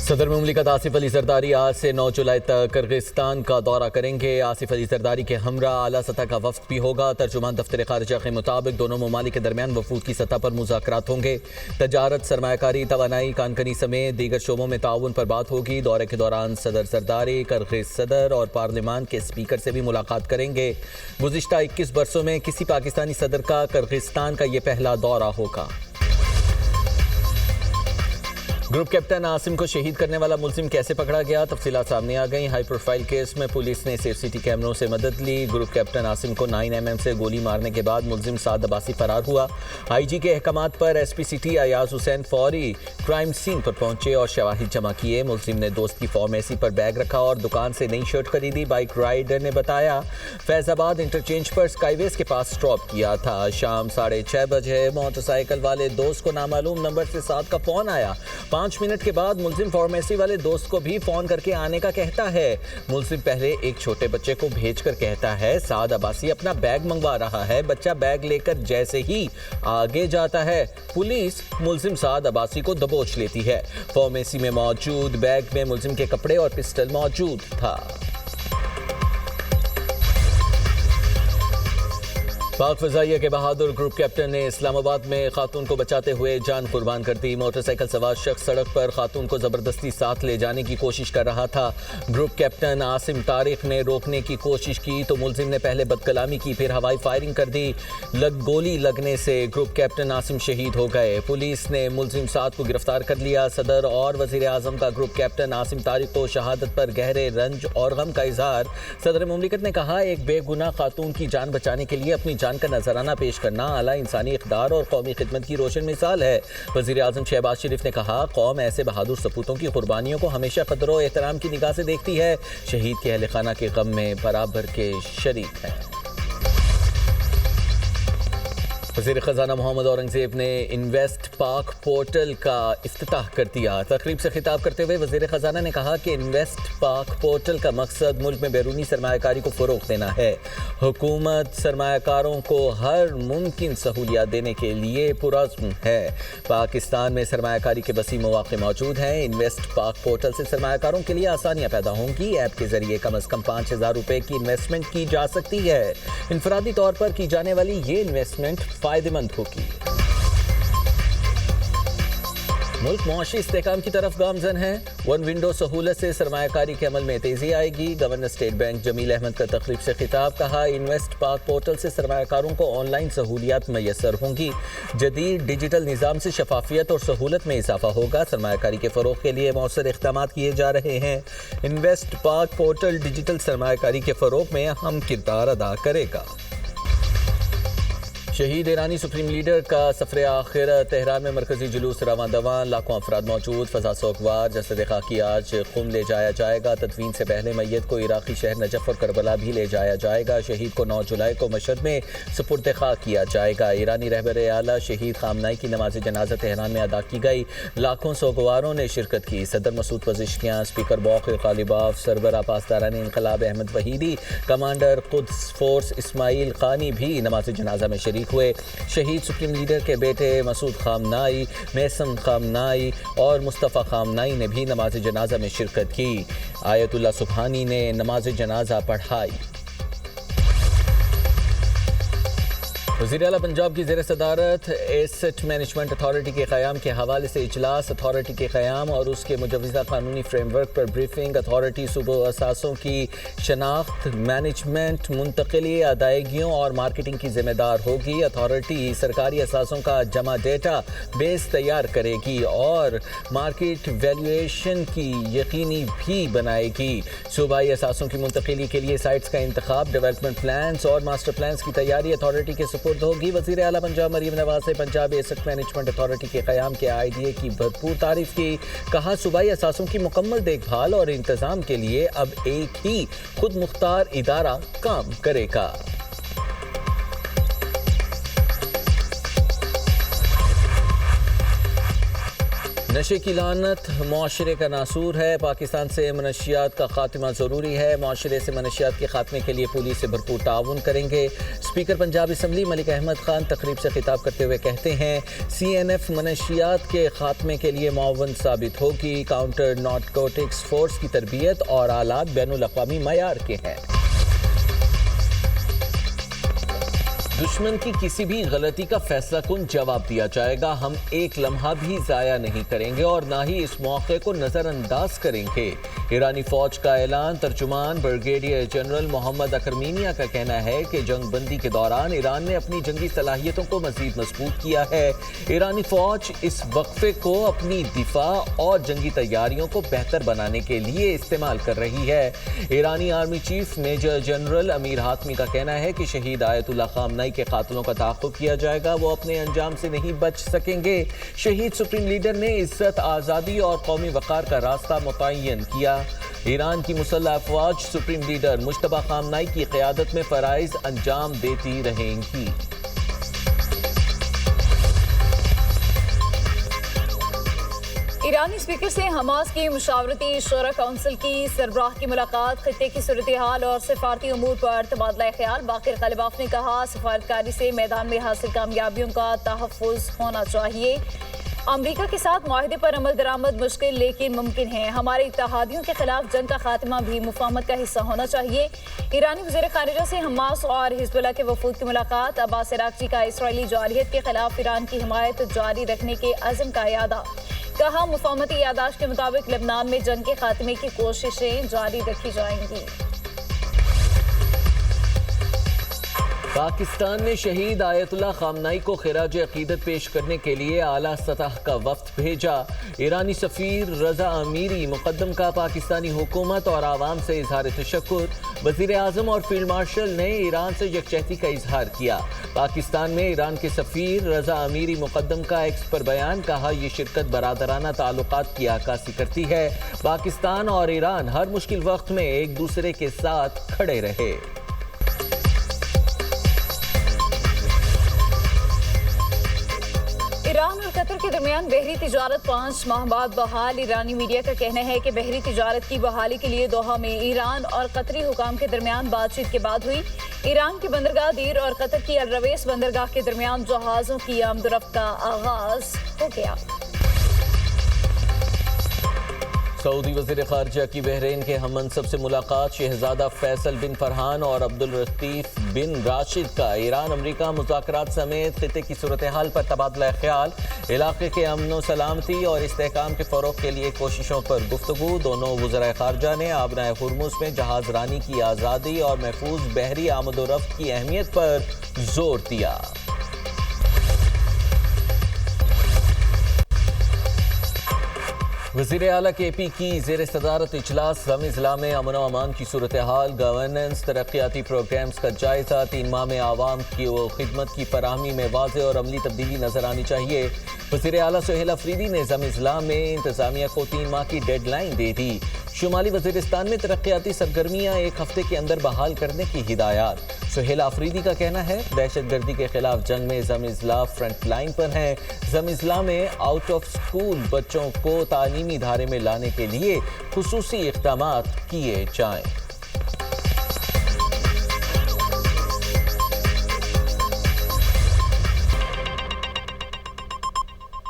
صدر مملکت آصف علی زرداری آج سے 9 جولائی تک کرغزستان کا دورہ کریں گے۔ آصف علی زرداری کے ہمراہ اعلیٰ سطح کا وفد بھی ہوگا۔ ترجمان دفتر خارجہ کے مطابق دونوں ممالک کے درمیان وفود کی سطح پر مذاکرات ہوں گے۔ تجارت، سرمایہ کاری، توانائی، کانکنی سمیت دیگر شعبوں میں تعاون پر بات ہوگی۔ دورے کے دوران صدر زرداری کرغز صدر اور پارلیمان کے اسپیکر سے بھی ملاقات کریں گے۔ گزشتہ 21 برسوں میں کسی پاکستانی صدر کا کرغزستان کا یہ پہلا دورہ ہوگا۔ گروپ کیپٹن عاصم کو شہید کرنے والا ملزم کیسے پکڑا گیا؟ تفصیلات سامنے آ گئیں۔ ہائی پروفائل کیس میں پولیس نے سیف سٹی کیمروں سے مدد لی۔ گروپ کیپٹن عاصم کو 9mm سے گولی مارنے کے بعد ملزم سعد عباسی فرار ہوا۔ آئی جی کے احکامات پر ایس پی سٹی ایاز حسین فوری کرائم سین پر پہنچے اور شواہد جمع کیے۔ ملزم نے دوست کی فارمیسی پر بیگ رکھا اور دکان سے نئی شرٹ خریدی۔ بائک رائڈر نے بتایا فیض آباد انٹرچینج پر اسکائی ویز کے پاس اسٹاپ کیا تھا۔ شام 6:30 بجے موٹر سائیکل والے دوست کو نامعلوم نمبر سے سعد کا فون آیا۔ 5 منٹ کے بعد ملزم فارمیسی والے دوست کو بھی فون کر کے آنے کا کہتا ہے۔ ملزم پہلے ایک چھوٹے بچے کو بھیج کر کہتا ہے سعد عباسی اپنا بیگ منگوا رہا ہے۔ بچہ بیگ لے کر جیسے ہی آگے جاتا ہے پولیس ملزم سعد عباسی کو دبوچ لیتی ہے۔ فارمیسی میں موجود بیگ میں ملزم کے کپڑے اور پسٹل موجود تھا۔ پاک فضائیہ کے بہادر گروپ کیپٹن نے اسلام آباد میں خاتون کو بچاتے ہوئے جان قربان کر دی۔ موٹر سائیکل سوار شخص سڑک پر خاتون کو زبردستی ساتھ لے جانے کی کوشش کر رہا تھا۔ گروپ کیپٹن عاصم طارق نے روکنے کی کوشش کی تو ملزم نے پہلے بدکلامی کی، پھر ہوائی فائرنگ کر دی۔ گولی لگنے سے گروپ کیپٹن عاصم شہید ہو گئے۔ پولیس نے ملزم سعد کو گرفتار کر لیا۔ صدر اور وزیر اعظم کا گروپ کیپٹن عاصم طارق کو شہادت پر گہرے رنج اور غم کا اظہار۔ صدر مملکت نے کہا ایک بے گناہ خاتون کی جان بچانے کے لیے اپنی جان کا نذرانہ پیش کرنا اعلیٰ انسانی اقدار اور قومی خدمت کی روشن مثال ہے۔ وزیر اعظم شہباز شریف نے کہا قوم ایسے بہادر سپوتوں کی قربانیوں کو ہمیشہ قدر و احترام کی نگاہ سے دیکھتی ہے، شہید کے اہل خانہ کے غم میں برابر کے شریک ہیں۔ وزیر خزانہ محمد اورنگزیب نے انویسٹ پاک پورٹل کا افتتاح کر دیا۔ تقریب سے خطاب کرتے ہوئے وزیر خزانہ نے کہا کہ انویسٹ پاک پورٹل کا مقصد ملک میں بیرونی سرمایہ کاری کو فروغ دینا ہے۔ حکومت سرمایہ کاروں کو ہر ممکن سہولیات دینے کے لیے پرعزم ہے۔ پاکستان میں سرمایہ کاری کے وسیع مواقع موجود ہیں۔ انویسٹ پاک پورٹل سے سرمایہ کاروں کے لیے آسانیاں پیدا ہوں گی۔ ایپ کے ذریعے کم از کم 5,000 روپے کی انویسٹمنٹ کی جا سکتی ہے۔ انفرادی طور پر کی جانے والی یہ انویسٹمنٹ فائدہ مند ہوگی۔ ملک معاشی استحکام کی طرف گامزن ہے۔ ون ونڈو سہولت سے سرمایہ کاری کے عمل میں تیزی آئے گی۔ گورنر اسٹیٹ بینک جمیل احمد کا تقریب سے خطاب، کہا انویسٹ پاک پورٹل سے سرمایہ کاروں کو آن لائن سہولیات میسر ہوں گی۔ جدید ڈیجیٹل نظام سے شفافیت اور سہولت میں اضافہ ہوگا۔ سرمایہ کاری کے فروغ کے لیے مؤثر اقدامات کیے جا رہے ہیں۔ انویسٹ پاک پورٹل ڈیجیٹل سرمایہ کاری کے فروغ میں اہم کردار ادا کرے گا۔ شہید ایرانی سپریم لیڈر کا سفر آخرت، تہران میں مرکزی جلوس رواں دواں، لاکھوں افراد موجود، فضا سوگوار۔ جسد خاکی آج قم لے جایا جائے گا۔ تدفین سے پہلے میت کو عراقی شہر نجف اور کربلا بھی لے جایا جائے گا۔ شہید کو 9 جولائی کو مشہد میں سپرد خاک کیا جائے گا۔ ایرانی رہبر اعلیٰ شہید خامنہئی کی نماز جنازہ تہران میں ادا کی گئی۔ لاکھوں سوگواروں نے شرکت کی۔ صدر مسعود پزشکیاں، اسپیکر باقر غالباف، سربراہ پاسداران انقلاب احمد وحیدی، کمانڈر قدس فورس اسماعیل قانی بھی نماز جنازہ میں شریک ہوئے۔ شہید سپریم لیڈر کے بیٹے مسعود خامنہئی، میسم خامنہئی اور مصطفیٰ خامنہئی نے بھی نماز جنازہ میں شرکت کی۔ آیت اللہ سبحانی نے نماز جنازہ پڑھائی۔ وزیر اعلیٰ پنجاب کی زیر صدارت ایسٹ مینجمنٹ اتھارٹی کے قیام کے حوالے سے اجلاس۔ اتھارٹی کے قیام اور اس کے مجوزہ قانونی فریم ورک پر بریفنگ۔ اتھارٹی صوبہ اثاثوں کی شناخت، مینجمنٹ، منتقلی، ادائیگیوں اور مارکیٹنگ کی ذمہ دار ہوگی۔ اتھارٹی سرکاری اثاثوں کا جمع ڈیٹا بیس تیار کرے گی اور مارکیٹ ویلیویشن کی یقینی بھی بنائے گی۔ صوبائی اثاثوں کی منتقلی کے لیے سائٹس کا انتخاب، ڈیولپمنٹ پلانز اور ماسٹر پلانز کی تیاری اتھارٹی کے سپرد ہوگی۔ وزیر اعلیٰ پنجاب مریم نواز نے پنجاب ایسٹ مینجمنٹ اتھارٹی کے قیام کے آئیڈیا کی بھرپور تعریف کی۔ کہا صوبائی اثاثوں کی مکمل دیکھ بھال اور انتظام کے لیے اب ایک ہی خود مختار ادارہ کام کرے گا۔ نشے کی لعنت معاشرے کا ناسور ہے، پاکستان سے منشیات کا خاتمہ ضروری ہے، معاشرے سے منشیات کے خاتمے کے لیے پولیس سے بھرپور تعاون کریں گے۔ اسپیکر پنجاب اسمبلی ملک احمد خان تقریب سے خطاب کرتے ہوئے کہتے ہیں CNF منشیات کے خاتمے کے لیے معاون ثابت ہوگی، کاؤنٹر نارکوٹکس فورس کی تربیت اور آلات بین الاقوامی معیار کے ہیں۔ دشمن کی کسی بھی غلطی کا فیصلہ کن جواب دیا جائے گا، ہم ایک لمحہ بھی ضائع نہیں کریں گے اور نہ ہی اس موقع کو نظر انداز کریں گے۔ ایرانی فوج کا اعلان، ترجمان بریگیڈیئر جنرل محمد اکرمینیا کا کہنا ہے کہ جنگ بندی کے دوران ایران نے اپنی جنگی صلاحیتوں کو مزید مضبوط کیا ہے۔ ایرانی فوج اس وقفے کو اپنی دفاع اور جنگی تیاریوں کو بہتر بنانے کے لیے استعمال کر رہی ہے۔ ایرانی آرمی چیف میجر جنرل امیر حاتمی کا کہنا ہے کہ شہید آیت اللہ خامنئی کے قاتلوں کا تعاقب کیا جائے گا، وہ اپنے انجام سے نہیں بچ سکیں گے۔ شہید سپریم لیڈر نے عزت، آزادی اور قومی وقار کا راستہ متعین کیا۔ ایران کی مسلح افواج سپریم لیڈر مجتبی خامنئی کی قیادت میں فرائض انجام دیتی رہیں گی۔ ایرانی اسپیکر سے حماس کی مشاورتی شورا کونسل کی سربراہ کی ملاقات، خطے کی صورتحال اور سفارتی امور پر تبادلہ خیال۔ باقر غالباف نے کہا سفارتکاری سے میدان میں حاصل کامیابیوں کا تحفظ ہونا چاہیے۔ امریکہ کے ساتھ معاہدے پر عمل درآمد مشکل لیکن ممکن ہے، ہمارے اتحادیوں کے خلاف جنگ کا خاتمہ بھی مفاہمت کا حصہ ہونا چاہیے۔ ایرانی وزیر خارجہ سے حماس اور حزب اللہ کے وفود کی ملاقات، عباس عراقچی کا اسرائیلی جارحیت کے خلاف ایران کی حمایت جاری رکھنے کے عزم کا اعادہ۔ کہا مفاہمتی یادداشت کے مطابق لبنان میں جنگ کے خاتمے کی کوششیں جاری رکھی جائیں گی۔ پاکستان نے شہید آیت اللہ خامنئی کو خراج عقیدت پیش کرنے کے لیے اعلیٰ سطح کا وفد بھیجا۔ ایرانی سفیر رضا امیری مقدم کا پاکستانی حکومت اور عوام سے اظہار تشکر۔ وزیر اعظم اور فیلڈ مارشل نے ایران سے یکجہتی کا اظہار کیا۔ پاکستان میں ایران کے سفیر رضا امیری مقدم کا ایکس پر بیان، کہا یہ شرکت برادرانہ تعلقات کی عکاسی کرتی ہے۔ پاکستان اور ایران ہر مشکل وقت میں ایک دوسرے کے ساتھ کھڑے رہے۔ ایران اور قطر کے درمیان بحری تجارت 5 ماہ بعد بحال۔ ایرانی میڈیا کا کہنا ہے کہ بحری تجارت کی بحالی کے لیے دوحہ میں ایران اور قطری حکام کے درمیان بات چیت کے بعد ہوئی۔ ایران کی بندرگاہ دیر اور قطر کی الرویس بندرگاہ کے درمیان جہازوں کی آمد و رفت کا آغاز ہو گیا۔ سعودی وزیر خارجہ کی بحرین کے ہم منصب سے ملاقات، شہزادہ فیصل بن فرحان اور عبداللطیف بن راشد کا ایران امریکہ مذاکرات سمیت خطے کی صورتحال پر تبادلہ خیال، علاقے کے امن و سلامتی اور استحکام کے فروغ کے لیے کوششوں پر گفتگو۔ دونوں وزرائے خارجہ نے آبنائے ہرمز میں جہاز رانی کی آزادی اور محفوظ بحری آمد و رفت کی اہمیت پر زور دیا۔ وزیر اعلیٰ کے پی کی زیر صدارت اجلاس، ضم اضلاع میں امن و امان کی صورتحال، گورننس، ترقیاتی پروگرامز کا جائزہ۔ 3 ماہ میں عوام کی خدمت کی فراہمی میں واضح اور عملی تبدیلی نظر آنی چاہیے۔ وزیر اعلیٰ سہیل افریدی نے ضم اضلاع میں انتظامیہ کو 3 ماہ کی ڈیڈ لائن دے دی۔ شمالی وزیرستان میں ترقیاتی سرگرمیاں 1 ہفتے کے اندر بحال کرنے کی ہدایات۔ سہیل افریدی کا کہنا ہے دہشت گردی کے خلاف جنگ میں ضم اضلاع فرنٹ لائن پر ہیں۔ ضم اضلاع میں آؤٹ آف سکول بچوں کو تعلیمی ادارے میں لانے کے لیے خصوصی اقدامات کیے جائیں۔